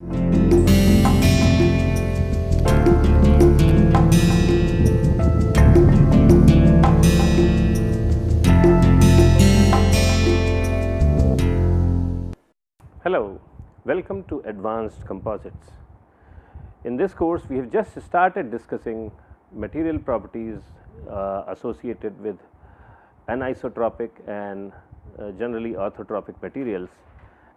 Hello, welcome to Advanced Composites. In this course, we have just started discussing material properties associated with anisotropic and generally orthotropic materials,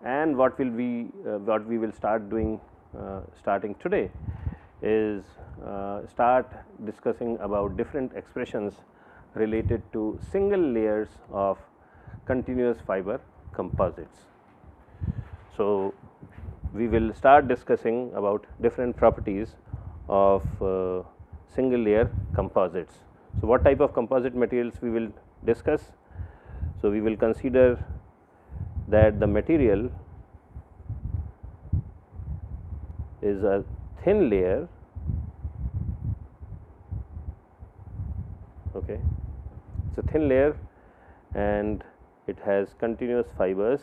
and what we will start doing starting today is start discussing about different expressions related to single layers of continuous fiber composites. So, we will start discussing about different properties of single layer composites. So, what type of composite materials we will discuss? So, we will consider that the material is a thin layer, okay. It is a thin layer and it has continuous fibers.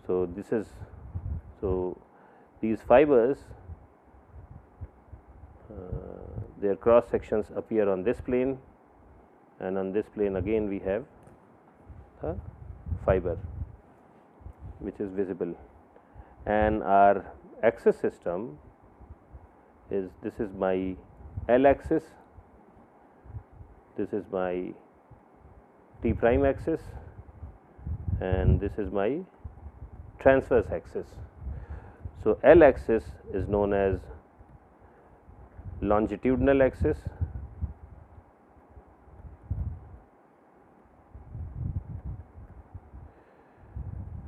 So, these fibers, their cross sections appear on this plane, and on this plane again we have the fiber which is visible, and our axis system is, this is my L axis, this is my T prime axis, and this is my transverse axis. So, L axis is known as longitudinal axis,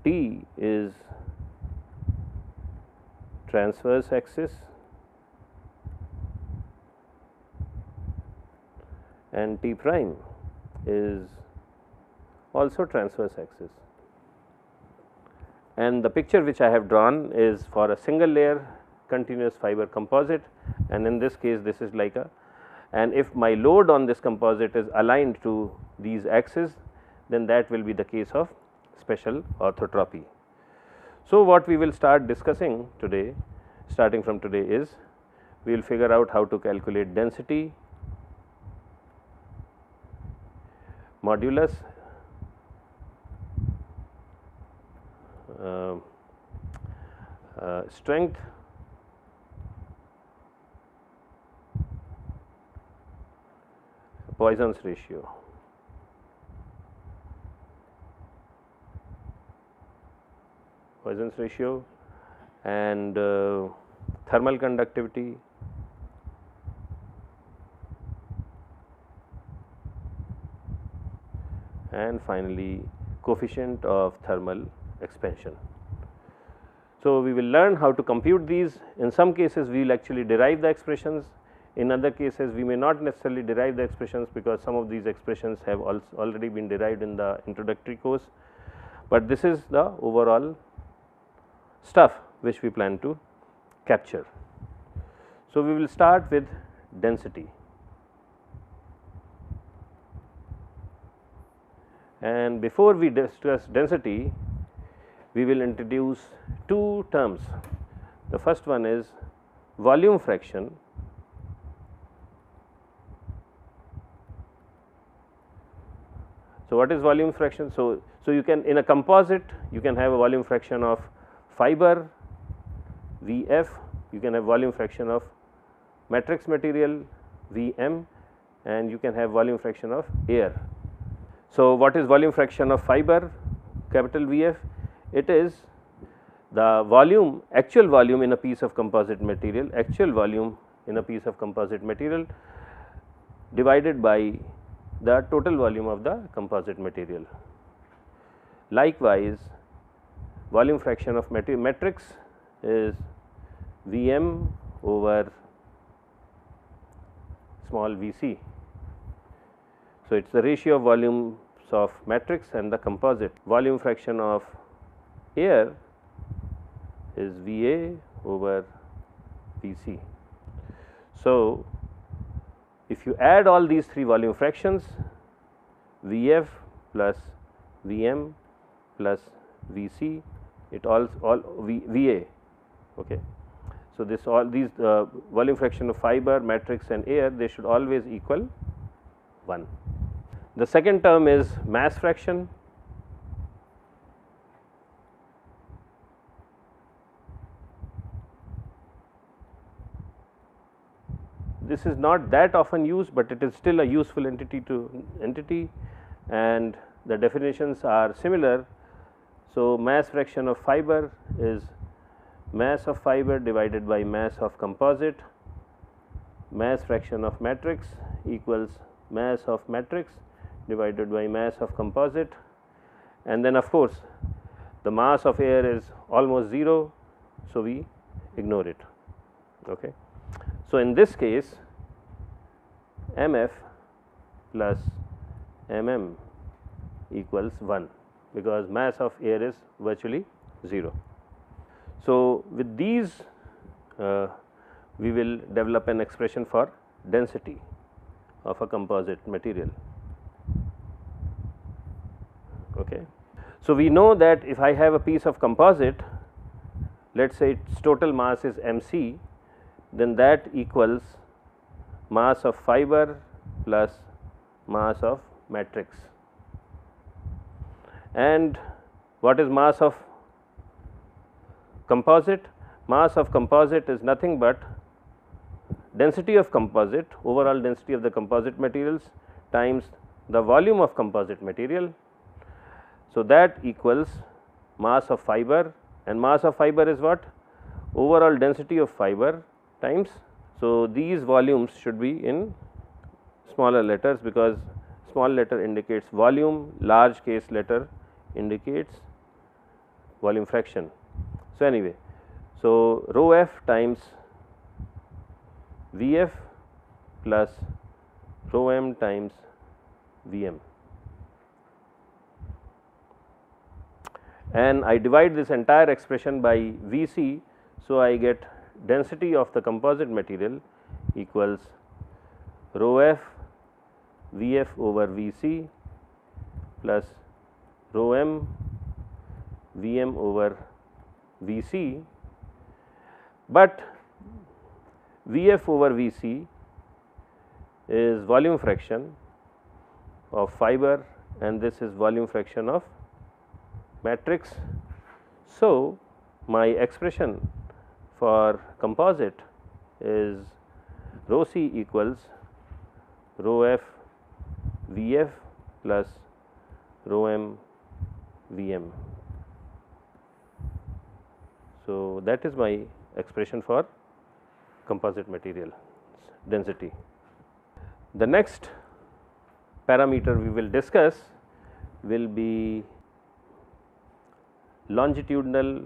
T is transverse axis, and T prime is also transverse axis. And the picture which I have drawn is for a single layer continuous fiber composite, and in this case this is like a, and if my load on this composite is aligned to these axes, then that will be the case of special orthotropy. So, what we will start discussing today, starting from today, is we will figure out how to calculate density, modulus, strength, Poisson's ratio. Poisson's ratio and thermal conductivity, and finally coefficient of thermal expansion. So, we will learn how to compute these. In some cases we will actually derive the expressions, in other cases we may not necessarily derive the expressions, because some of these expressions have already been derived in the introductory course, but this is the overall stuff which we plan to capture. So, we will start with density, and before we discuss density, we will introduce two terms. The first one is volume fraction, so what is volume fraction? So, you can, in a composite you can have a volume fraction of fiber Vf, you can have volume fraction of matrix material Vm, and you can have volume fraction of air. So, what is volume fraction of fiber, capital Vf? It is the volume, actual volume in a piece of composite material, divided by the total volume of the composite material. Likewise, volume fraction of matrix is Vm over small Vc. So, it is the ratio of volumes of matrix and the composite. Volume fraction of air is Va over Vc. So, if you add all these three volume fractions, Vf plus Vm plus Vc, it all Va. Okay. So, this all these volume fraction of fiber, matrix and air, they should always equal 1. The second term is mass fraction. This is not that often used, but it is still a useful entity to entity, and the definitions are similar. So, mass fraction of fiber is mass of fiber divided by mass of composite. Mass fraction of matrix equals mass of matrix divided by mass of composite, and then of course, the mass of air is almost 0. So, we ignore it. Okay. So, in this case, Mf plus Mm equals 1, because mass of air is virtually 0. So, with these we will develop an expression for density of a composite material. Okay. So, we know that if I have a piece of composite, let us say its total mass is mc, then that equals mass of fiber plus mass of matrix. And what is mass of composite? Mass of composite is nothing but density of composite, overall density of the composite materials times the volume of composite material. So, that equals mass of fiber, and mass of fiber is what? Overall density of fiber times. So, these volumes should be in smaller letters, because small letter indicates volume, large case letter indicates volume fraction. So, anyway, so rho f times Vf plus rho m times Vm, and I divide this entire expression by Vc. So, I get density of the composite material equals rho f Vf over Vc plus rho m Vm over Vc, but Vf over Vc is volume fraction of fiber, and this is volume fraction of matrix. So, my expression for composite is rho c equals rho f Vf plus rho m Vm. So, that is my expression for composite material density. The next parameter we will discuss will be longitudinal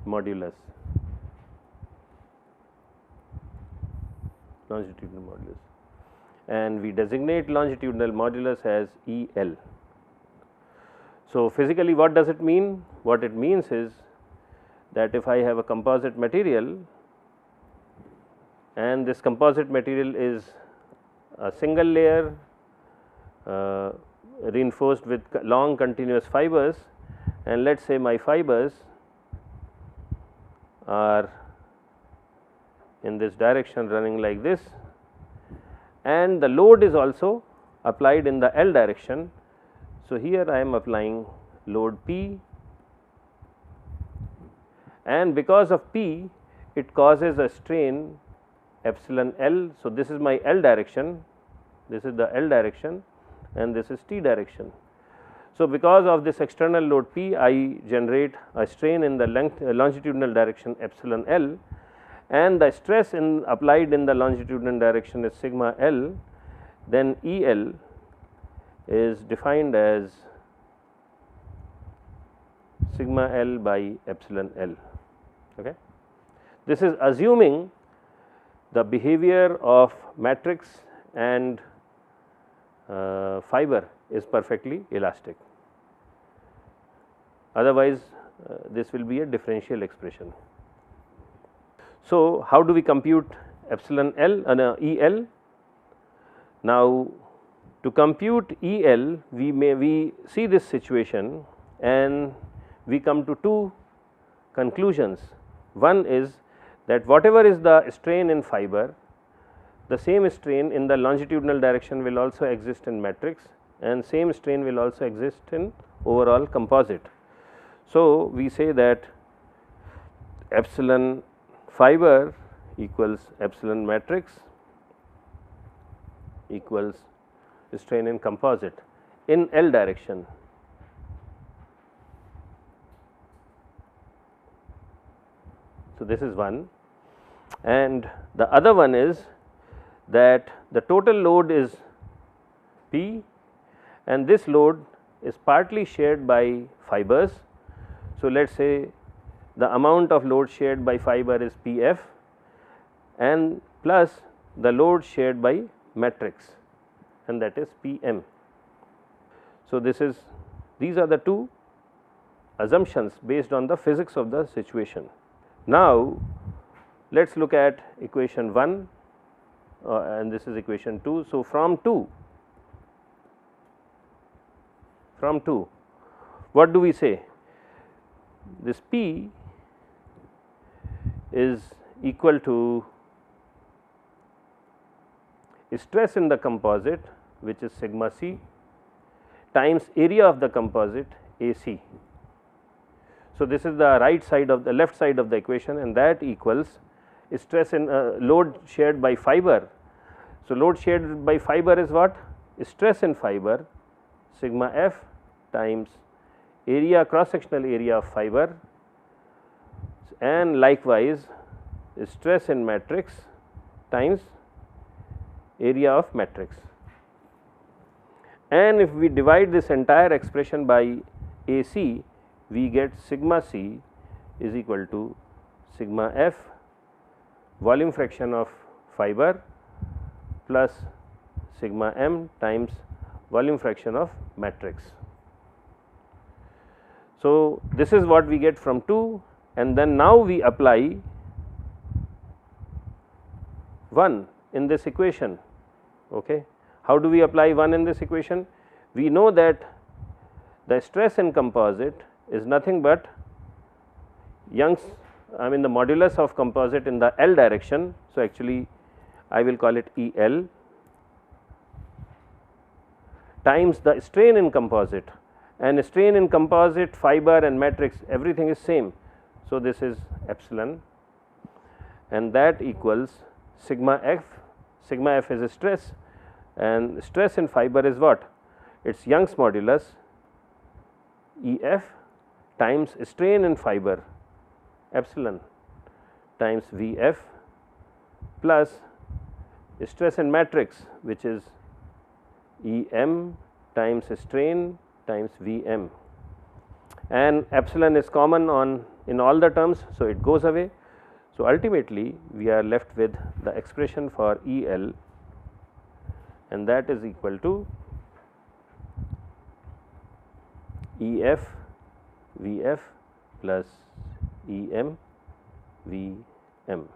modulus. Longitudinal modulus, and we designate longitudinal modulus as EL. So, physically what does it mean? What it means is that if I have a composite material, and this composite material is a single layer reinforced with long continuous fibers, and let us say my fibers are in this direction running like this, and the load is also applied in the L direction. So, here I am applying load P, and because of P it causes a strain epsilon L. So, this is my L direction, this is the L direction, and this is T direction. So, because of this external load P, I generate a strain in the longitudinal direction epsilon L, and the stress applied in the longitudinal direction is sigma L. Then EL is defined as sigma L by epsilon L. Okay. This is assuming the behavior of matrix and fiber is perfectly elastic. Otherwise, this will be a differential expression. So, how do we compute epsilon L EL. Now, to compute EL, we see this situation and we come to two conclusions. One is that whatever is the strain in fiber, the same strain in the longitudinal direction will also exist in matrix, and same strain will also exist in overall composite. So, we say that epsilon fiber equals epsilon matrix equals strain in composite in L direction. So, this is one, and the other one is that the total load is P and this load is partly shared by fibers. So, let us say the amount of load shared by fiber is P f and plus the load shared by matrix, and that is P m. So, these are the two assumptions based on the physics of the situation. Now, let us look at equation 1 and this is equation 2. So, from 2 what do we say? This P is equal to stress in the composite, which is sigma c, times area of the composite A c. So, this is the right side of the left side of the equation, and that equals stress in load shared by fiber. So, load shared by fiber is what? Stress in fiber sigma f times area, cross sectional area of fiber, and likewise stress in matrix times area of matrix. And if we divide this entire expression by AC, we get sigma c is equal to sigma f volume fraction of fiber plus sigma m times volume fraction of matrix. So, this is what we get from 2, and then now we apply 1 in this equation. Okay. How do we apply 1 in this equation? We know that the stress in composite is nothing but Young's the modulus of composite in the L direction. So, actually I will call it E L times the strain in composite, and strain in composite, fiber and matrix, everything is same. So, this is epsilon, and that equals sigma f. Sigma f is a stress, and stress in fiber is what? It is Young's modulus E f times strain in fiber epsilon times V f plus stress in matrix, which is E m times strain times V m, and epsilon is common in all the terms. So, it goes away. So, ultimately we are left with the expression for E L, and that is equal to E f V f plus E m V m.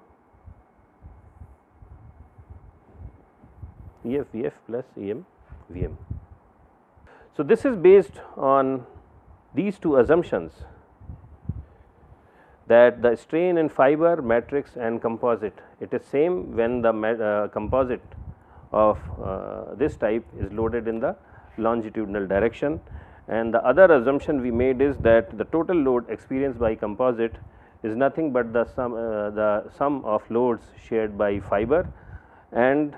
E f V f plus E m V m. So, this is based on these two assumptions, that the strain in fiber, matrix and composite, it is same when the composite of this type is loaded in the longitudinal direction. And the other assumption we made is that the total load experienced by composite is nothing but the sum of loads shared by fiber and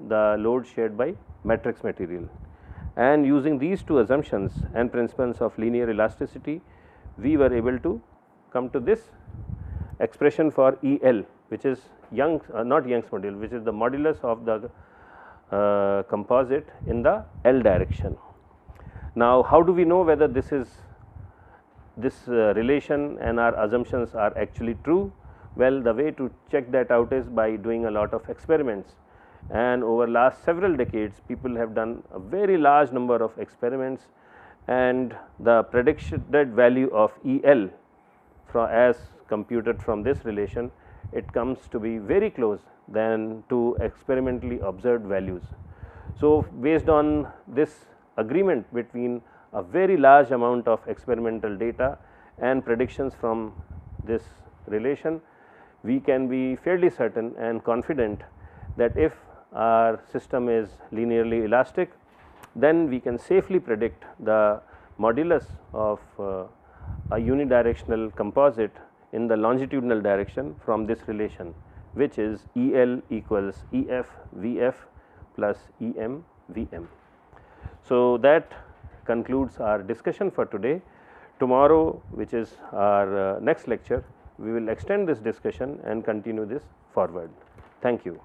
the load shared by matrix material. And using these two assumptions and principles of linear elasticity, we were able to come to this expression for E L, which is Young's not Young's modulus, which is the modulus of the composite in the L direction. Now, how do we know whether this relation and our assumptions are actually true? Well, the way to check that out is by doing a lot of experiments, and over last several decades people have done a very large number of experiments, and the predicted value of E L as computed from this relation it comes to be very close than to experimentally observed values. So, based on this agreement between a very large amount of experimental data and predictions from this relation, we can be fairly certain and confident that if our system is linearly elastic, then we can safely predict the modulus of a unidirectional composite in the longitudinal direction from this relation, which is E L equals E F V F plus E M V M. So, that concludes our discussion for today. Tomorrow, which is our next lecture, we will extend this discussion and continue this forward. Thank you.